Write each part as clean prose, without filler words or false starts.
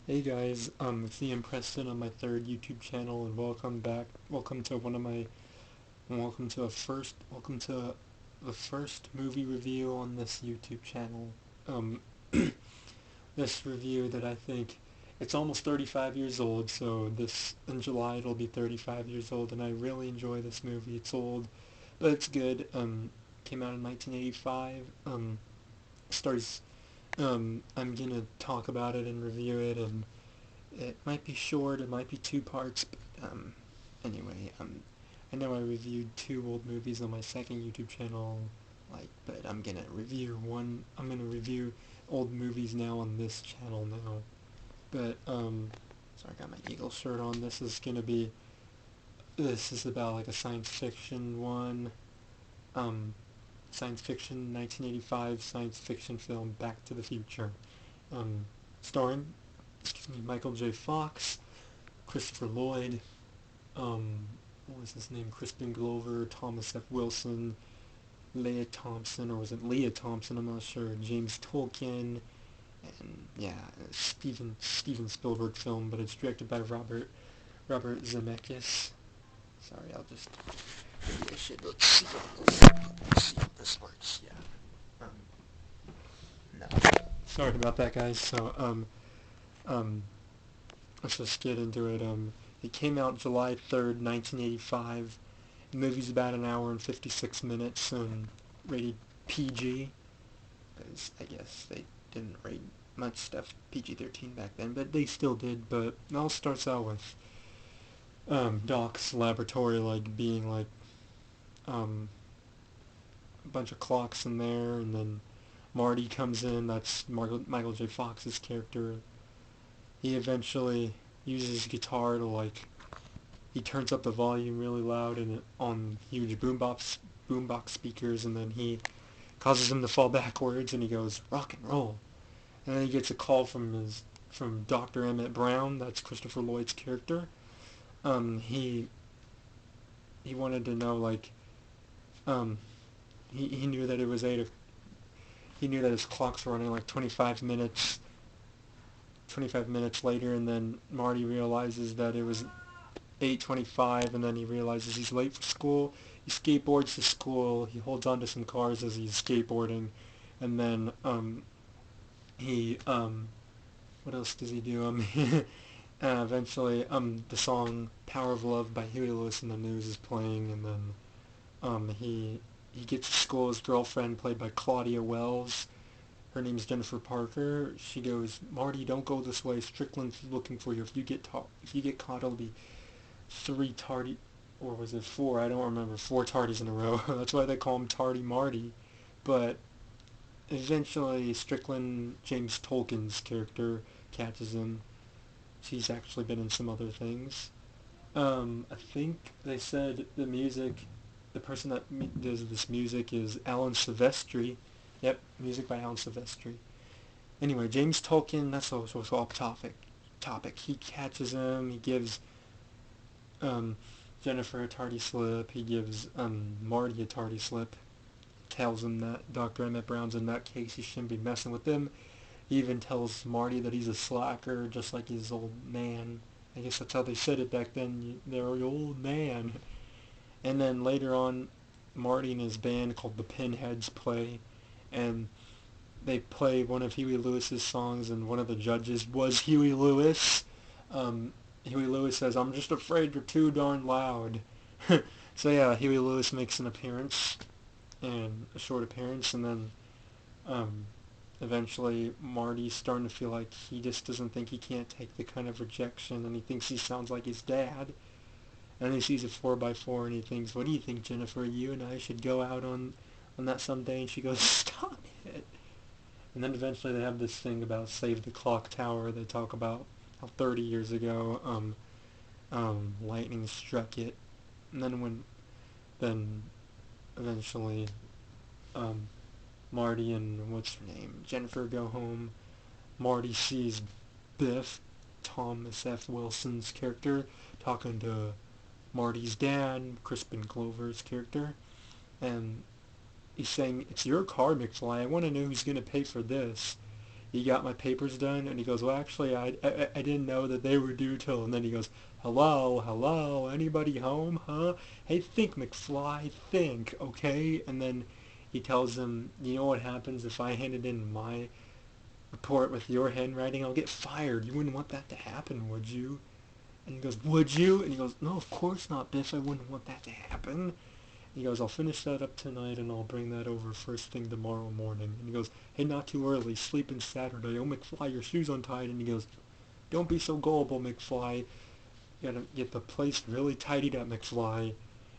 Hey guys, it's Ian Preston on my third YouTube channel, and welcome back. Welcome to the first movie review on this YouTube channel. Um, this review that I think it's almost 35 years old, so this in July it'll be 35 years old, and I really enjoy this movie. It's old, but it's good. Came out in 1985. Stars. I'm gonna talk about it and review it, and it might be short, it might be two parts, but anyway, I know I reviewed two old movies on my second YouTube channel, but I'm gonna review old movies now on this channel now. But, sorry, I got my Eagle shirt on. This is about like a science fiction one, um, science fiction 1985 science fiction film Back to the Future, um, starring, Michael J. Fox, Christopher Lloyd, what was his name? Crispin Glover, Thomas F. Wilson, Leah Thompson, or was it Leah Thompson? I'm not sure. James Tolkien, and yeah, Steven Spielberg film, but it's directed by Robert Zemeckis. Sorry, I'll just maybe I should let's see if this works. Yeah. No. Sorry about that, guys. Um, let's just get into it. It came out July 3rd, 1985. The movie's about an hour and 56 minutes, rated PG, because I guess they didn't rate much stuff PG-13 back then, but they still did. But it all starts out with Doc's laboratory being um, a bunch of clocks in there, and then Marty comes in. That's Michael J. Fox's character. He eventually uses guitar to he turns up the volume really loud and on huge boombox speakers, and then he causes him to fall backwards, and he goes rock and roll. And then he gets a call from Dr. Emmett Brown. That's Christopher Lloyd's character. He wanted to know um he knew that it was he knew that his clocks were running 25 minutes later, and then Marty realizes that it was 8:25, and then he realizes he's late for school. He skateboards to school. He holds onto some cars as he's skateboarding, and then he what else does he do? Eventually, the song "Power of Love" by Huey Lewis and the News is playing, and then he gets to school. His girlfriend, played by Claudia Wells, her name's Jennifer Parker. She goes, "Marty, don't go this way. Strickland's looking for you. If you get caught, it'll be three tardy, or was it four? I don't remember. Four tardies in a row. That's why they call him Tardy Marty." But eventually, Strickland, James Tolkien's character, catches him. She's actually been in some other things. I think they said the person that does this music is Alan Silvestri. Yep, music by Alan Silvestri. Anyway, James Tolkien, that's also off topic. He catches him. He gives um, Jennifer a tardy slip. He gives Marty a tardy slip. Tells him that Dr. Emmett Brown's in that case. He shouldn't be messing with him. He even tells Marty that he's a slacker, just like his old man. I guess that's how they said it back then. They're your old man. And then later on, Marty and his band called the Pinheads play, and they play one of Huey Lewis's songs, and one of the judges was Huey Lewis. Huey Lewis says, "I'm just afraid you're too darn loud." So yeah, Huey Lewis makes an appearance, and a short appearance, and then um, eventually Marty's starting to feel like he just doesn't think he can't take the kind of rejection, and he thinks he sounds like his dad. And he sees a 4x4, and he thinks, "What do you think, Jennifer? You and I should go out on that someday." And she goes, "Stop it." And then eventually they have this thing about Save the Clock Tower. They talk about how 30 years ago lightning struck it. And then eventually um, Marty and what's her name, Jennifer, go home. Marty sees Biff, Thomas F. Wilson's character, talking to Marty's dad, Crispin Glover's character, and he's saying, "It's your car, McFly. I want to know who's going to pay for this." you got my papers done? And he goes, well, actually, I didn't know that they were due till, and then he goes, hello, anybody home, huh? Hey, think, McFly, think, okay? And then he tells him, you know what happens if I handed in my report with your handwriting? I'll get fired. You wouldn't want that to happen, would you? And he goes, would you? And he goes, no, of course not, Biff. I wouldn't want that to happen. He goes, I'll finish that up tonight and I'll bring that over first thing tomorrow morning. And he goes, hey, not too early. Sleeping Saturday. Oh, McFly, your shoe's untied. And he goes, don't be so gullible, McFly. You gotta get the place really tidied up, McFly.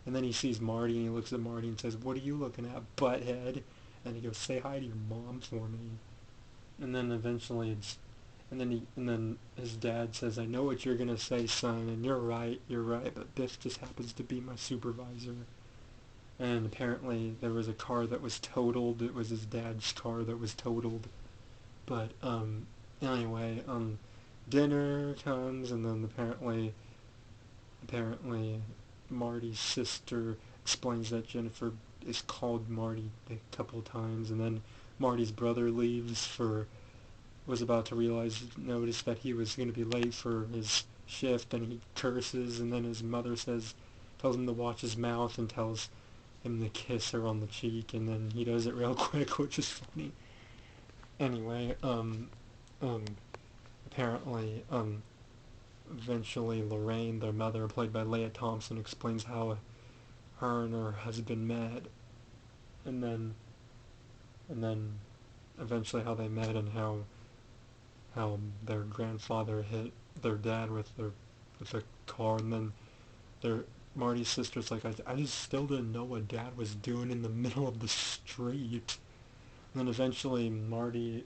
And then he sees Marty and he looks at Marty and says, what are you looking at, butthead? And he goes, say hi to your mom for me. And then eventually and then his dad says, I know what you're gonna say, son, and you're right, but Biff just happens to be my supervisor. And apparently there was a car that was totaled. It was his dad's car that was totaled. But anyway, dinner comes, and then apparently Marty's sister explains that Jennifer is called Marty a couple of times, and then Marty's brother was about to notice that he was going to be late for his shift, and he curses, and then his mother tells him to watch his mouth and tells him to kiss her on the cheek, and then he does it real quick, which is funny. Anyway, apparently, eventually Lorraine, their mother, played by Leah Thompson, explains how her and her husband met, and then eventually how they met and how their grandfather hit their dad with a car, and then Marty's sister's like, I just still didn't know what Dad was doing in the middle of the street. And then eventually Marty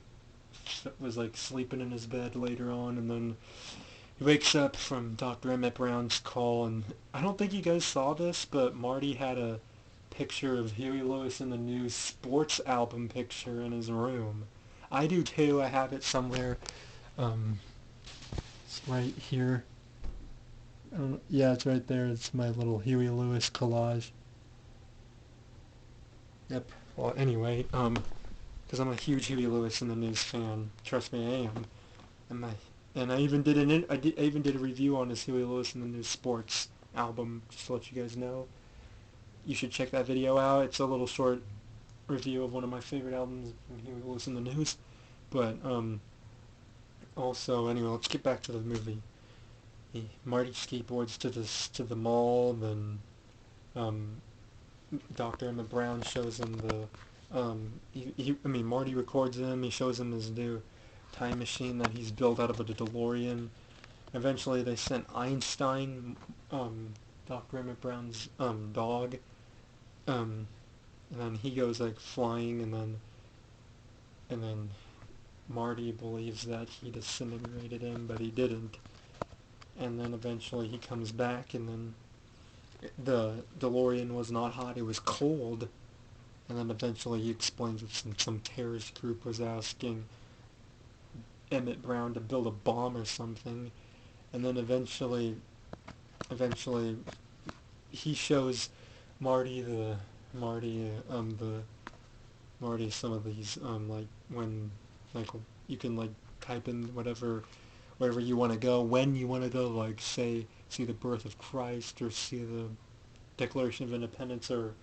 was like sleeping in his bed later on, and then he wakes up from Dr. Emmett Brown's call, and I don't think you guys saw this, but Marty had a picture of Huey Lewis in the News sports album picture in his room. I do too. I have it somewhere. It's right here. Yeah, it's right there. It's my little Huey Lewis collage. Yep. Well, anyway, because I'm a huge Huey Lewis in the News fan. Trust me, I am. And I even did I even did a review on his Huey Lewis in the News sports album. Just to let you guys know, you should check that video out. It's a little short review of one of my favorite albums from Huey Lewis in the News. But also, anyway, let's get back to the movie. Marty skateboards to the mall, then Dr. Emmett Brown shows him Marty records him, he shows him his new time machine that he's built out of a DeLorean. Eventually they sent Einstein, Dr. Emmett Brown's dog, and then he goes like flying, and then Marty believes that he disintegrated him, but he didn't. And then eventually he comes back, and then the DeLorean was not hot, it was cold. And then eventually he explains that some terrorist group was asking Emmett Brown to build a bomb or something. And then eventually he shows Marty some of these like you can like type in wherever you want to go, when you want to go, like say see the birth of Christ, or see the Declaration of Independence, or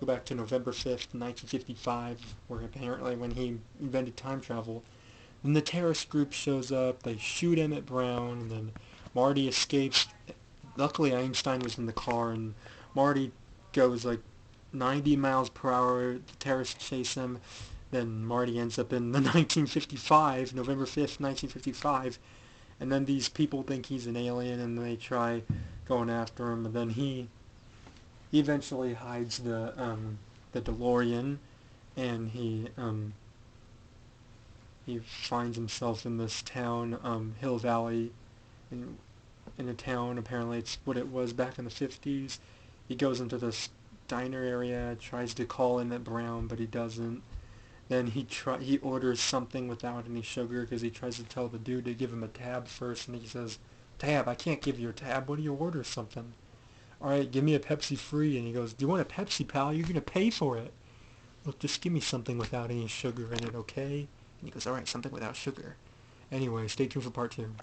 go back to November 5th, 1955, where apparently when he invented time travel. Then the terrorist group shows up, they shoot Emmett Brown, and then Marty escapes. Luckily Einstein was in the car, and Marty goes like 90 miles per hour, the terrorists chase him. Then Marty ends up in the 1955, November 5th, 1955, and then these people think he's an alien, and they try going after him, and then he eventually hides the DeLorean, and he finds himself in this town, Hill Valley, in a town. Apparently it's what it was back in the 50s. He goes into this diner area, tries to call Emmett Brown, but he doesn't. Then he orders something without any sugar, because he tries to tell the dude to give him a tab first, and he says, "Tab? I can't give you a tab. What do you order something?" "Alright, give me a Pepsi free." And he goes, "Do you want a Pepsi, pal? You're going to pay for it." "Look, just give me something without any sugar in it, okay?" And he goes, alright, something without sugar. Anyway, stay tuned for part 2.